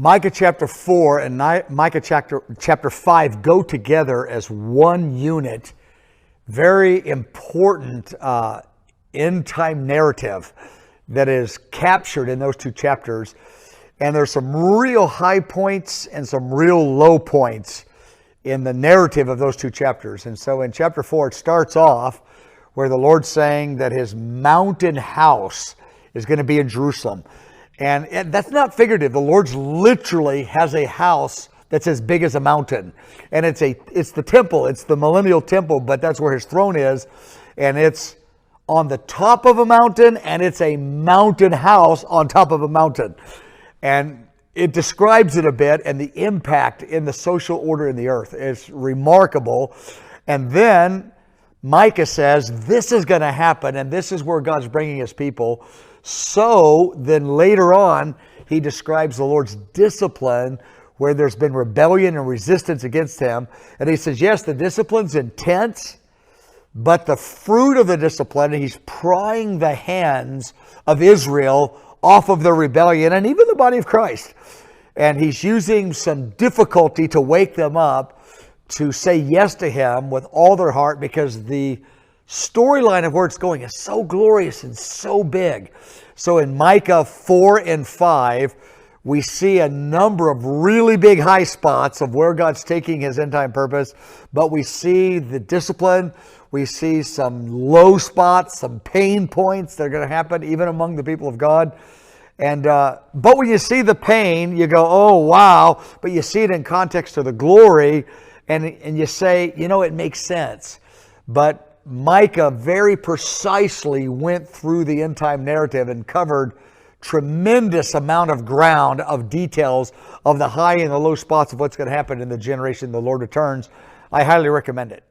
Micah chapter 4 and Micah chapter 5 go together as one unit. Very important end time narrative that is captured in those two chapters. And there's some real high points and some real low points in the narrative of those two chapters. And so in chapter 4, it starts off where the Lord's saying that his mountain house is going to be in Jerusalem. And that's not figurative. The Lord's literally has a house that's as big as a mountain. And it's the temple. It's the millennial temple, but that's where his throne is. And it's on the top of a mountain, and it's a mountain house on top of a mountain. And it describes it a bit, and the impact in the social order in the earth is remarkable. And then Micah says, this is going to happen, and this is where God's bringing his people. So then later on, he describes the Lord's discipline where there's been rebellion and resistance against him. And he says, yes, the discipline's intense, but the fruit of the discipline, he's prying the hands of Israel off of their rebellion and even the body of Christ. And he's using some difficulty to wake them up to say yes to him with all their heart, because the storyline of where it's going is so glorious and so big. So in Micah 4 and 5, we see a number of really big high spots of where God's taking his end time purpose, but we see the discipline, we see some low spots, some pain points that are going to happen even among the people of God. And but when you see the pain, you go, oh wow, but you see it in context of the glory, and you say, you know, it makes sense. But Micah very precisely went through the end time narrative and covered tremendous amount of ground of details of the high and the low spots of what's going to happen in the generation the Lord returns. I highly recommend it.